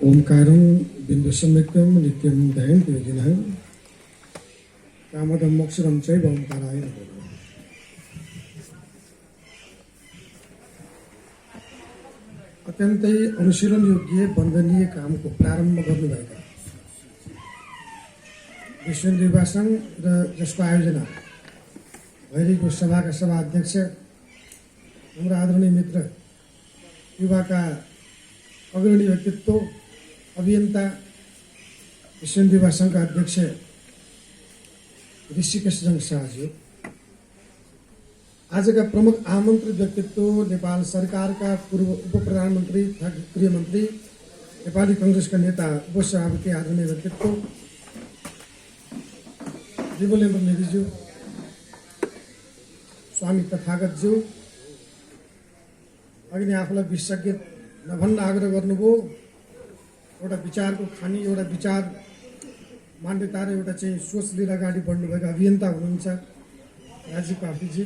ओंकारं बिन्दुसम्यक्तं नित्यं ध्यायन्ति योगिनः कामदं मोक्षदं चैव ओंकाराय नमः। अत्यन्तै अनुशीलन योग्य वन्दनीय कामको प्रारम्भ गर्नुभएका विश्व निर्वाचन र जसको आयोजना भइरहेको सभाका सभा अध्यक्ष हाम्रा आदरणीय मित्र युवाका अग्रणी व्यक्तित्व अभियन्ता विश्व निर्वाचनका अध्यक्ष ऋषिकेशजङ शाहज्यू, आजका प्रमुख आमन्त्रित व्यक्तित्व नेपाल सरकारका पूर्व उप प्रधानमन्त्री तथा गृहमन्त्री, नेपाली कांग्रेसका नेता उपसभापति आदरणीय व्यक्तित्व विमलेन्द्र नेविज्यू, स्वामी तथागतज्यू, अघि नै आफूलाई विशेषज्ञ नभन्न आग्रह गर्नुभयो। एउटा विचारको खानी, एउटा विचार मान्यता र एउटा चाहिँ सोच लिएर अगाडि बढ्नुभएका अभियन्ता हुनुहुन्छ राजीव पापीजी,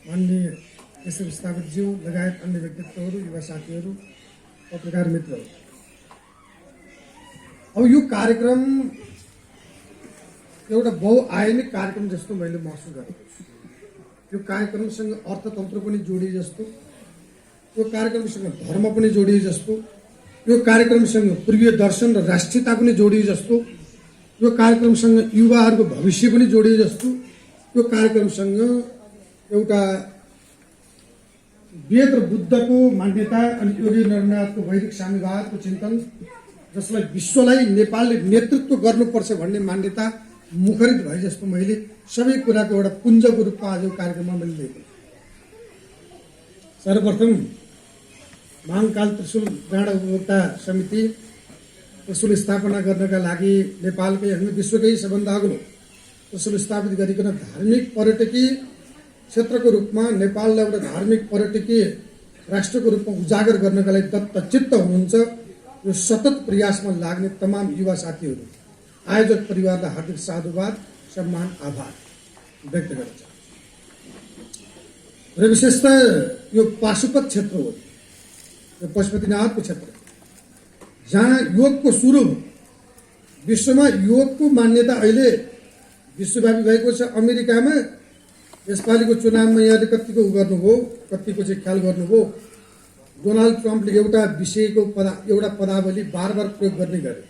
माननीय केशव स्थापितज्यू लगायत अन्य व्यक्तित्वहरू, युवा साथीहरू, पत्रकार मित्रहरू। अब यो कार्यक्रम एउटा बहुआयामिक कार्यक्रम जस्तो मैले महसुस गरेको छु। यो कार्यक्रमसँग अर्थतन्त्र पनि जोडिए जस्तो, यो कार्यक्रमसँग धर्म पनि जोडिए जस्तो, यो कार्यक्रमसँग पूर्वीय दर्शन र राष्ट्रियता पनि जोडिए जस्तो, यो कार्यक्रमसँग युवाहरूको भविष्य पनि जोडिए जस्तो, यो कार्यक्रमसँग एउटा वेद र बुद्धको मान्यता अनि योगी नरनाथको वैदिक साम्यवादको चिन्तन, जसलाई विश्वलाई नेपालले नेतृत्व गर्नुपर्छ भन्ने मान्यता मुखरित भए जस्तो मैले सबै कुराको एउटा पुञ्जको रूपमा आज यो कार्यक्रममा मैले लिएको। सर्वप्रथम महाकाल त्रिशूल डाँडा उपभोक्ता समिति त्रिशूल स्थापना गर्नका लागि नेपालकै हामी विश्वकै सबभन्दा अग्लो त्रिशूल स्थापित गरिकन धार्मिक पर्यटकीय क्षेत्रको रूपमा नेपाललाई एउटा धार्मिक पर्यटकीय राष्ट्रको रूपमा उजागर गर्नका लागि दत्तचित्त हुनुहुन्छ। यो सतत प्रयासमा लाग्ने तमाम युवा साथीहरू, आयोजक परिवारलाई हार्दिक साधुवाद, सम्मान, आभार व्यक्त गर्न चाहन्छु। र विशेषतः यो पाशुपत क्षेत्र हो, यो पशुपतिनाथको क्षेत्र जहाँ योगको सुरु, विश्वमा योगको मान्यता अहिले विश्वव्यापी भएको छ। अमेरिकामा यसपालिको चुनावमा यहाँले कतिको गर्नुभयो, कतिको चाहिँ ख्याल गर्नुभयो, डोनाल्ड ट्रम्पले एउटा विषयको एउटा पदावली बार बार प्रयोग गर्ने गरे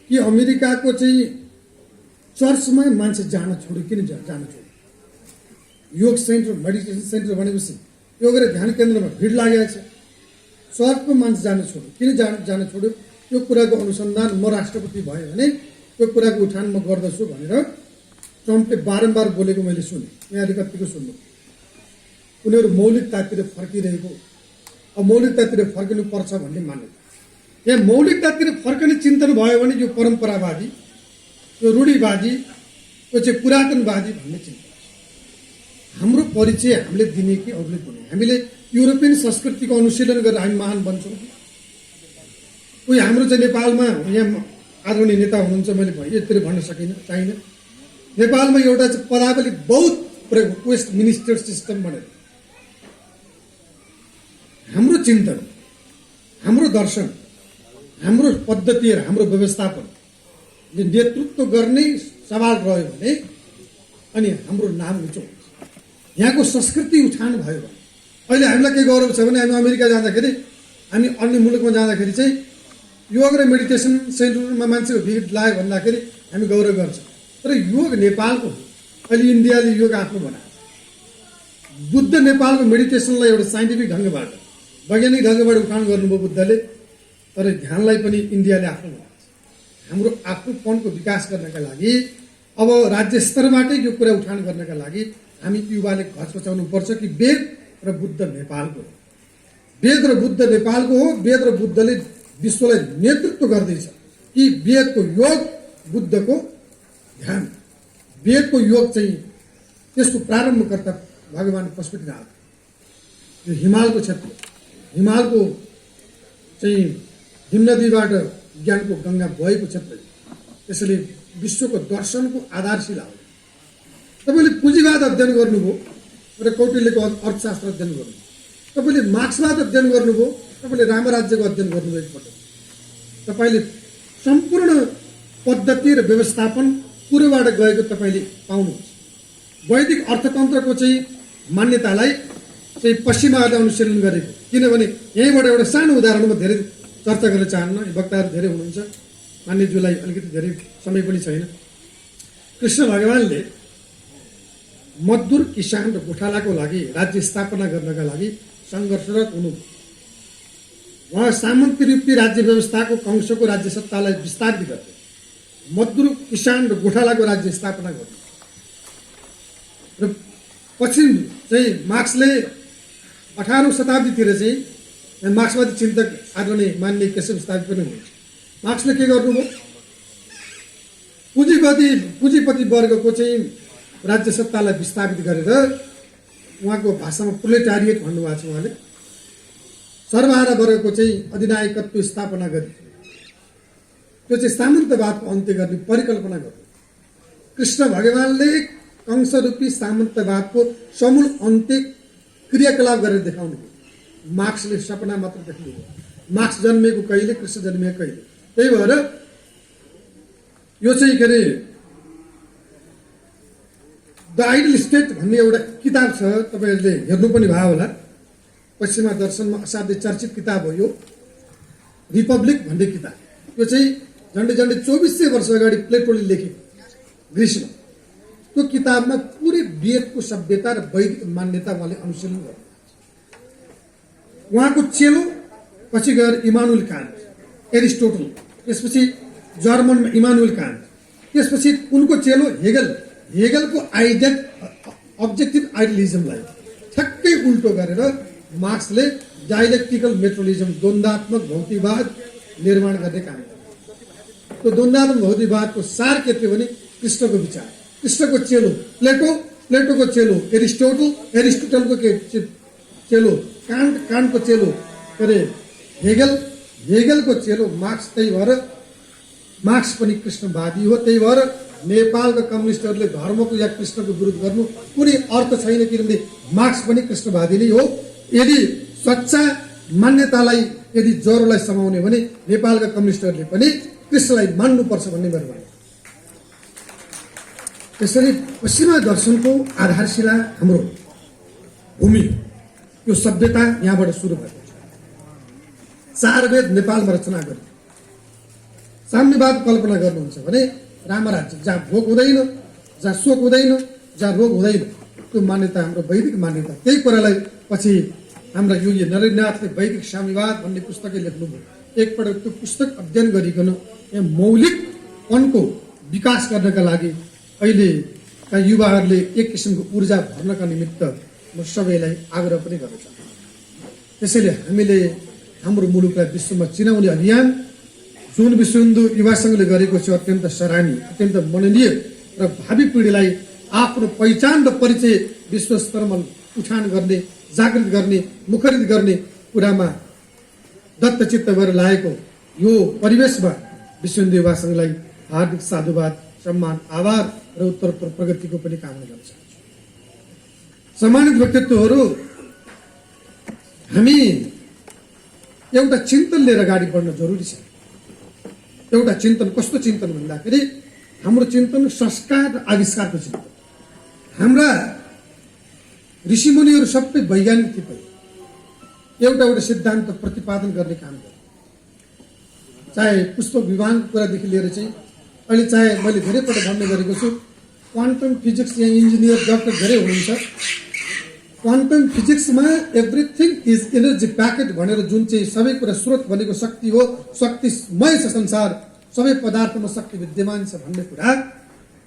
कि अमेरिकाको चाहिँ चर्चमा मान्छे जान छोड्यो। किन जान छोड्यो? योग सेन्टर, मेडिटेसन सेन्टर भनेपछि योग र ध्यान केन्द्रमा भिड लागेको छ। चर्चको मान्छे जान छोड्यो। किन जान छोड्यो? यो कुराको अनुसन्धान म राष्ट्रपति भयो भने यो कुराको उठान म गर्दछु भनेर ट्रम्पले बारम्बार बोलेको मैले सुने। यहाँले कतिको सुन्नु? उनीहरू मौलिकतातिर फर्किरहेको, अब मौलिकतातिर फर्किनुपर्छ भन्ने मान्यता। यहाँ मौलिकतातिर फर्कने चिन्तन भयो भने यो परम्परावादी, यो रूढिवादी, यो चाहिँ पुरातनवादी भन्ने चिन्तन। हाम्रो परिचय हामीले दिने कि अरूले दिने? हामीले युरोपियन संस्कृतिको अनुशीलन गरेर हामी महान बन्छौँ कि? कोही हाम्रो चाहिँ नेपालमा यहाँ आदरणीय नेता हुनुहुन्छ, मैले यतिर भन्न सकिनँ, चाहिनँ। नेपालमा एउटा चाहिँ पदावली बहुत प्रयोग, वेस्ट मिनिस्टर सिस्टम भनेर। हाम्रो चिन्तन, हाम्रो दर्शन, हाम्रो पद्धतिहरू, हाम्रो व्यवस्थापनले नेतृत्व गर्ने सवाल रह्यो भने अनि हाम्रो नाम उच्च हुन्छ। यहाँको संस्कृति उठान भयो भने अहिले हामीलाई के गौरव छ भने हामी अमेरिका जाँदाखेरि, हामी अन्य मुलुकमा जाँदाखेरि चाहिँ योग र मेडिटेसन सेन्टरमा मान्छेको भिड लाग्यो भन्दाखेरि हामी गौरव गर्छौँ। तर योग नेपालको हो। अहिले इन्डियाले योग आफ्नो बनाएको, बुद्ध नेपालको मेडिटेसनलाई एउटा साइन्टिफिक ढङ्गबाट, वैज्ञानिक ढङ्गबाट उठान गर्नुभयो बुद्धले। तर ध्यानलाई पनि इन्डियाले आफ्नो बनाएको छ। हाम्रो आफ्नोपनको विकास गर्नका लागि अब राज्य स्तरबाटै यो कुरा उठान गर्नका लागि हामी युवाले घचघचाउनु पर्छ कि वेद र बुद्ध नेपालको हो। वेद र बुद्ध नेपालको हो। वेद र बुद्धले विश्वलाई नेतृत्व गर्दैछ कि वेदको योग, बुद्धको ध्यान। वेदको योग चाहिँ त्यसको प्रारम्भकर्ता भगवान पशुपतिनाथ, यो हिमालको क्षेत्र, हिमालको चाहिँ हिमनदीबाट ज्ञानको गङ्गा बहेको क्षेत्र। त्यसैले विश्वको दर्शनको आधारशिला हो। तपाईँले पुँजीवाद अध्ययन गर्नुभयो र कौटिल्यको अर्थशास्त्र अध्ययन गर्नुभयो, तपाईँले मार्क्सवाद अध्ययन गर्नुभयो, तपाईँले रामराज्यको अध्ययन गर्नुभयो एकपल्ट, तपाईँले सम्पूर्ण पद्धति र व्यवस्थापन पूर्वबाट गएको तपाईँले पाउनुहुन्छ। वैदिक अर्थतन्त्रको चाहिँ मान्यतालाई चाहिँ पश्चिमाले अनुशीलन गरेको, किनभने यहीँबाट एउटा सानो उदाहरणमा धेरै चर्चा गर्न चाहन्न, वक्ताहरू धेरै हुनुहुन्छ, मान्यज्यूलाई अलिकति धेरै समय पनि छैन। कृष्ण भगवानले मजदुर किसान र गोठालाको लागि राज्य स्थापना गर्नका लागि सङ्घर्षरत हुनु। उहाँ सामन्ती रूपी राज्य व्यवस्थाको कंशको राज्य सत्तालाई विस्तारित गर्दै मजदुर किसान र गोठालाको राज्य स्थापना गर्नु र पछि चाहिँ मार्क्सले 18औं शताब्दीतिर चाहिँ मार्क्सवादी चिन्तक आदरणीय माननीय केशव स्थापित पनि हुनुहुन्छ। मार्क्सले के गर्नुभयो, पुँजीपति वर्गको चाहिँ राज्य सत्तालाई विस्थापित गरेर उहाँको भाषामा प्रोलेटारिएट भन्नुभएको छ, उहाँले सर्वहारा वर्गको चाहिँ अधिनायकत्व स्थापना गरे। त्यो चाहिँ सामन्तवादको अन्त्य गर्ने परिकल्पना गर्नु। कृष्ण भगवानले कंशरूपी सामन्तवादको समूल अन्त्य क्रियाकलाप गरेर देखाउनु। मार्क्सले सपना मात्र देख्नु। मार्क्स जन्मेको कहिले, कृष्ण जन्मेको कहिले। त्यही भएर यो चाहिँ के अरे द आइडल स्टेट भन्ने एउटा किताब छ, तपाईँहरूले हेर्नु पनि भयो होला। पश्चिमा दर्शनमा असाध्यै चर्चित किताब हो यो, रिपब्लिक भन्ने किताब। यो चाहिँ झन्डै 2400 वर्ष अगाडि प्लेटोले लेखेको ग्रिसमा। त्यो किताबमा पुरै वेदको सभ्यता र वैदिक मान्यता उहाँले अनुशीलन गर्नु। उहाँको चेलो पछि गएर इमानुएल कान्ट, एरिस्टोटल, त्यसपछि जर्मनमा इमानुएल कान्ट, त्यसपछि उनको चेलो हेगलको अब्जेक्टिभ आइडियलिजमलाई ठ्याक्कै उल्टो गरेर मार्क्सले डायलेक्टिकल मेट्रोलिजम, द्वन्द्वात्मक भौतिकवाद निर्माण गर्ने काम गर्यो। त्यो द्वन्द्वात्मक भौतिकवादको सार के थियो भने कृष्णको विचार, कृष्णको चेलो प्लेटोको चेलो एरिस्टोटलको चेलो कान्टको चेलो के अरे हेगलको चेलो मार्क्स। त्यही भएर मार्क्स पनि कृष्णवादी हो। त्यही भएर नेपालका कम्युनिस्टहरूले धर्मको या कृष्णको विरोध गर्नु कुनै अर्थ छैन, किनभने मार्क्स पनि कृष्णवादी नै हो। यदि सच्चा मान्यतालाई यदि ज्वरोलाई समाउने भने नेपालका कम्युनिस्टहरूले पनि कृष्णलाई मान्नुपर्छ भन्ने मेरो भनाइ। त्यसरी पश्चिमा दर्शनको आधारशिला हाम्रो भूमि, यो सभ्यता यहाँबाट सुरु भएको छ। 4 वेद नेपालमा रचना गर्यो। साम्यवाद कल्पना गर्नुहुन्छ भने रामराज्य, जहाँ भोग हुँदैन, जहाँ शोक हुँदैन, जहाँ रोग हुँदैन, त्यो मान्यता हाम्रो वैदिक मान्यता। त्यही कुरालाई पछि हाम्रा योगी नरेन्द्रनाथले वैदिक साम्यवाद भन्ने पुस्तकै लेख्नुभयो। एकपल्ट त्यो पुस्तक अध्ययन गरिकन यहाँ मौलिकपनको विकास गर्नका लागि अहिलेका युवाहरूले एक किसिमको ऊर्जा भर्नका निमित्त म सबैलाई आग्रह पनि गर्न चाहन्छु। त्यसैले हामीले हाम्रो मुलुकलाई विश्वमा चिनाउने अभियान जुन विश्व हिन्दू युवा सङ्घले गरेको छ अत्यन्त सराहनीय, अत्यन्त मननीय र भावी पिँढीलाई आफ्नो पहिचान र परिचय विश्व स्तरमा उठान गर्ने, जागृत गर्ने, मुखरित गर्ने कुरामा दत्तचित्त भएर लागेको यो परिवेशमा विश्व हिन्दू युवा सङ्घलाई हार्दिक साधुवाद, सम्मान, आभार र उत्तरोत्तर प्रगतिको पनि कामना गर्न चाहन्छु। सम्मानित व्यक्तित्वहरू, हामी एउटा चिन्तन लिएर अगाडि बढ्न जरुरी छ। एउटा चिन्तन कस्तो चिन्तन भन्दाखेरि हाम्रो चिन्तन संस्कार र आविष्कारको चिन्तन। हाम्रा ऋषिमुनिहरू सबै वैज्ञानिक थिए, एउटा सिद्धान्त प्रतिपादन गर्ने काम गरे। चाहे पुष्पक विमानको कुरादेखि लिएर चाहिँ अहिले चाहे मैले धेरै पटक भन्ने गरेको छु, क्वान्टम फिजिक्स यहाँ इन्जिनियर डक्टर धेरै हुनुहुन्छ। क्वान्टम फिजिक्समा एभ्रिथिङ इज एनर्जी प्याकेट भनेर जुन चाहिँ सबै कुरा स्रोत भनेको शक्ति हो, शक्तिमय छ संसार, सबै पदार्थमा शक्ति विद्यमान छ भन्ने कुरा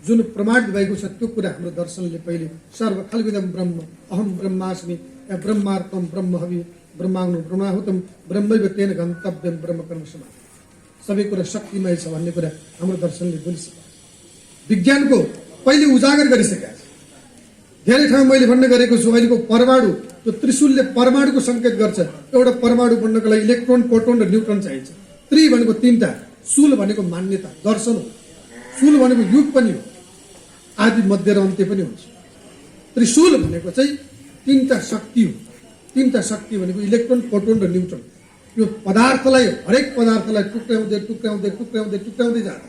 जुन प्रमाणित भएको छ, त्यो कुरा हाम्रो दर्शनले पहिले सर्व खल्विदम ब्रह्म अहम ब्रह्मास्मि या ब्रह्मार्पम ब्रह्म हवि ब्रह्माग्नु ब्रह्माहुतम ब्रह्मैव तेन गन्तव्यम ब्रह्म कर्म समाधि, सबै कुरा शक्तिमय छ भन्ने कुरा हाम्रो दर्शनले बोलिसक्यो। विज्ञानको पहिले उजागर गरिसकेका छ। धेरै ठाउँ मैले भन्ने गरेको छु, अहिलेको परमाणु, त्यो त्रिशूलले परमाणुको सङ्केत गर्छ। एउटा परमाणु बन्नको लागि इलेक्ट्रोन, प्रोटोन र न्युट्रोन चाहिन्छ। त्रि भनेको 3टा, शूल भनेको मान्यता, दर्शन हो। शूल भनेको युग पनि हो, आदि मध्य र अन्त्य पनि हुन्छ। त्रिशूल भनेको चाहिँ 3टा शक्ति हो। 3टा शक्ति भनेको इलेक्ट्रोन, प्रोटोन र न्युट्रोन। यो पदार्थलाई हरेक पदार्थलाई टुक्राउँदै टुक्राउँदै टुक्राउँदै टुक्राउँदै जान्छ।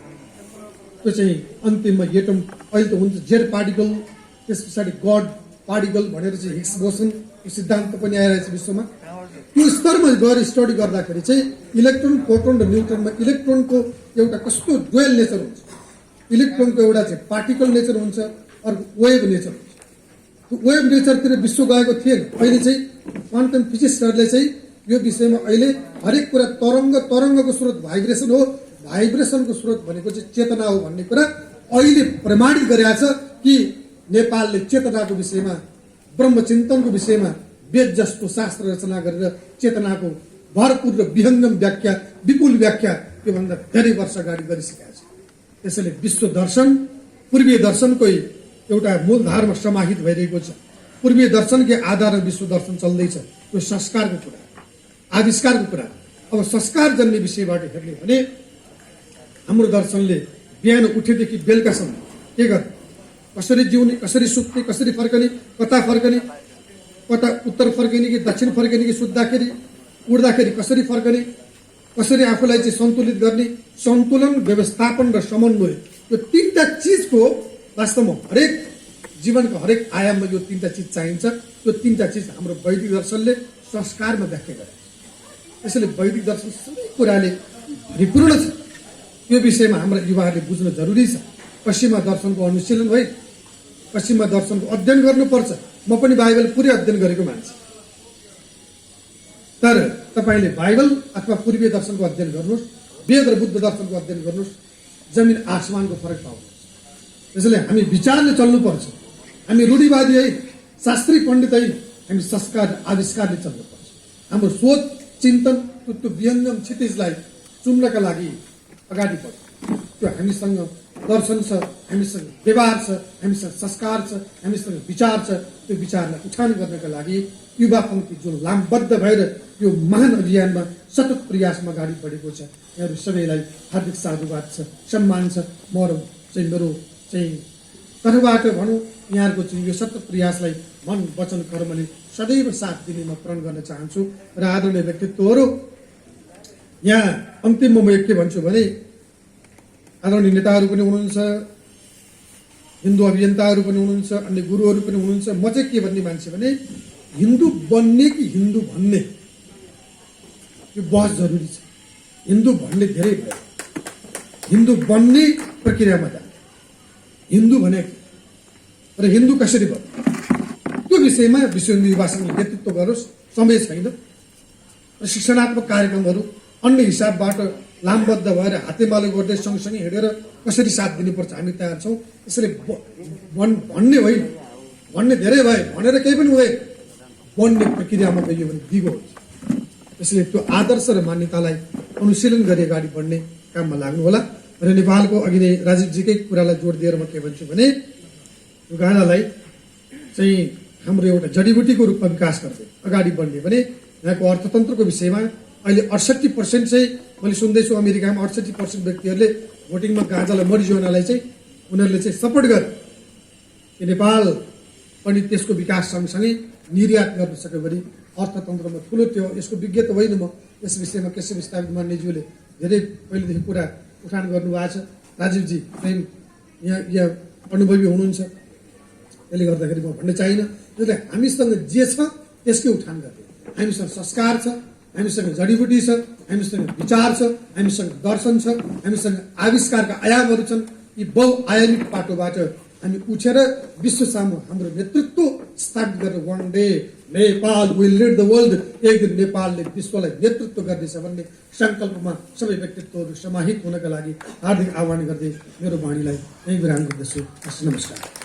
त्यो चाहिँ अन्तिममा एटम अहिले त हुन्छ जेड पार्टिकल, त्यस पछाडि गड पार्टिकल भनेर चाहिँ हिग्स बोसन यो सिद्धान्त पनि आइरहेछ विश्वमा। त्यो स्तरमा गएर स्टडी गर्दाखेरि चाहिँ इलेक्ट्रोन, प्रोटोन र न्युट्रोनमा इलेक्ट्रोनको एउटा कस्तो डुएल नेचर हुन्छ। इलेक्ट्रोनको एउटा चाहिँ पार्टिकल नेचर हुन्छ, अर्को वेभ नेचर हुन्छ। त्यो वेभ नेचरतिर विश्व गएको थिएन। अहिले चाहिँ क्वान्टम फिजिक्सहरूले चाहिँ यो विषयमा अहिले हरेक कुरा तरङ्गको स्रोत भाइब्रेसन हो, भाइब्रेसनको स्रोत भनेको चाहिँ चेतना हो भन्ने कुरा अहिले प्रमाणित गरेको छ कि नेपालले चेतनाको विषयमा, ब्रह्मचिन्तनको विषयमा वेद जस्तो शास्त्र रचना गरेर चेतनाको भरपूर र विहङ्गम व्याख्या, विपुल व्याख्या योभन्दा धेरै वर्ष अगाडि गरिसकेको छ। त्यसैले विश्व दर्शन पूर्वीय दर्शनकै एउटा मूलधारमा समाहित भइरहेको छ। पूर्वीय दर्शनकै आधारमा विश्व दर्शन चल्दैछ। यो संस्कारको कुरा, आविष्कारको कुरा। अब संस्कार जन्ने विषयबाट हेर्ने भने हाम्रो दर्शनले बिहान उठेदेखि बेलुकासम्म के गर्ने, कसरी जिउने, कसरी सुत्ने, कसरी फर्कने, कता फर्कने, कता उत्तर फर्किने कि दक्षिण फर्किने कि सुत्दाखेरि उड्दाखेरि कसरी फर्कने, कसरी आफूलाई चाहिँ सन्तुलित गर्ने, सन्तुलन, व्यवस्थापन र समन्वय, यो तीनटा चिजको वास्तवमा हरेक जीवनको हरेक आयाममा यो तीनटा चिज चाहिन्छ। यो तीनटा चिज हाम्रो वैदिक दर्शनले संस्कारमा व्याख्या गरेको छ। त्यसैले वैदिक दर्शन सबै कुराले परिपूर्ण छ। यो विषयमा हाम्रा युवाहरूले बुझ्न जरुरी छ। पश्चिमा दर्शनको अनुशीलन भई पश्चिमा दर्शनको अध्ययन गर्नुपर्छ। म पनि बाइबल पुरै अध्ययन गरेको मान्छे, तर तपाईँले बाइबल अथवा पूर्वीय दर्शनको अध्ययन गर्नुहोस्, वेद र बुद्ध दर्शनको अध्ययन गर्नुहोस्, जमिन आसमानको फरक पाउनुहोस्। त्यसैले हामी विचारले चल्नुपर्छ। हामी रूढिवादी होइन, शास्त्रीय पण्डित होइन, हामी संस्कार आविष्कारले चल्नुपर्छ। हाम्रो सोच चिन्तन त्यो विहङ्गम क्षितिजलाई चुम्नका लागि अगाडि बढ्छ। त्यो हामीसँग दर्शन छ, हामीसँग व्यवहार छ, हामीसँग संस्कार छ, हामीसँग विचार छ। त्यो विचारलाई उठान गर्नका लागि युवा पङ्क्ति जुन लामबद्ध भएर यो महान अभियानमा सतत प्रयासमा अगाडि बढेको छ, यहाँहरू सबैलाई हार्दिक साधुवाद छ, सम्मान छ। म चाहिँ मेरो चाहिँ तर्फबाट भनौँ, यहाँहरूको चाहिँ यो सतत प्रयासलाई मन वचन कर्मले सदैव साथ दिने म प्रण गर्न चाहन्छु। र आदरणीय व्यक्तित्वहरू, यहाँ अन्तिममा म के भन्छु भने आदरणीय नेताहरू पनि हुनुहुन्छ, हिन्दू अभियन्ताहरू पनि हुनुहुन्छ, अन्य गुरुहरू पनि हुनुहुन्छ। म चाहिँ के भन्ने मान्छे भने हिन्दू बन्ने कि हिन्दू भन्ने, यो बहस जरुरी छ। हिन्दू भन्ने धेरै भयो, हिन्दू बन्ने प्रक्रियामा जान्छ। हिन्दू भने र हिन्दू कसरी भयो त्यो विषयमा विश्व हिन्दू युवासँग नेतृत्व गरोस्। समय छैन र शिक्षणात्मक कार्यक्रमहरू अन्य हिसाबबाट लामबद्ध भएर हातेमालो गर्दै सँगसँगै हिँडेर कसरी साथ दिनुपर्छ हामी तयार छौँ। त्यसैले भन्ने होइन, भन्ने धेरै भए भनेर केही पनि हुँदैन, बन्ने प्रक्रियामा गइयो भने दिगो हुन्छ। त्यसैले त्यो आदर्श र मान्यतालाई अनुशीलन गरी अगाडि बढ्ने काममा लाग्नु होला। र नेपालको अघि नै राजीवजीकै कुरालाई जोड दिएर म के भन्छु भने यो गानालाई चाहिँ हाम्रो एउटा जडीबुटीको रूपमा विकास गर्दै अगाडि बढ्ने भने यहाँको अर्थतन्त्रको विषयमा अहिले 68% चाहिँ मैले सुन्दैछु अमेरिकामा 68% व्यक्तिहरूले भोटिङमा गाँजालाई मरिजुवानालाई चाहिँ उनीहरूले चाहिँ सपोर्ट गरे कि नेपाल पनि त्यसको विकास सँगसँगै निर्यात गर्न सक्यो भने अर्थतन्त्रमा ठुलो त्यो यसको विज्ञ त होइन। म यस विषयमा केशव स्थापित मान्यज्यूले धेरै पहिलेदेखि कुरा उठान गर्नुभएको छ। राजीवजी प्रेम यहाँ अनुभवी हुनुहुन्छ, त्यसले गर्दाखेरि म भन्न चाहिनँ। त्यसले हामीसँग जे छ त्यसकै उठान गर्ने। हामीसँग संस्कार छ, हामीसँग जडीबुटी छ, हामीसँग विचार छ, हामीसँग दर्शन छ, हामीसँग आविष्कारका आयामहरू छन्। यी बहुआयामिक पाटोबाट हामी उठेर विश्व सामु हाम्रो नेतृत्व स्थापित गरेर one day Nepal will lead the world, एक दिन नेपालले विश्वलाई नेतृत्व गर्नेछ भन्ने सङ्कल्पमा सबै व्यक्तित्वहरू समाहित हुनका लागि हार्दिक आह्वान गर्दै मेरो वाणीलाई यही विराम गर्दछु। नमस्कार।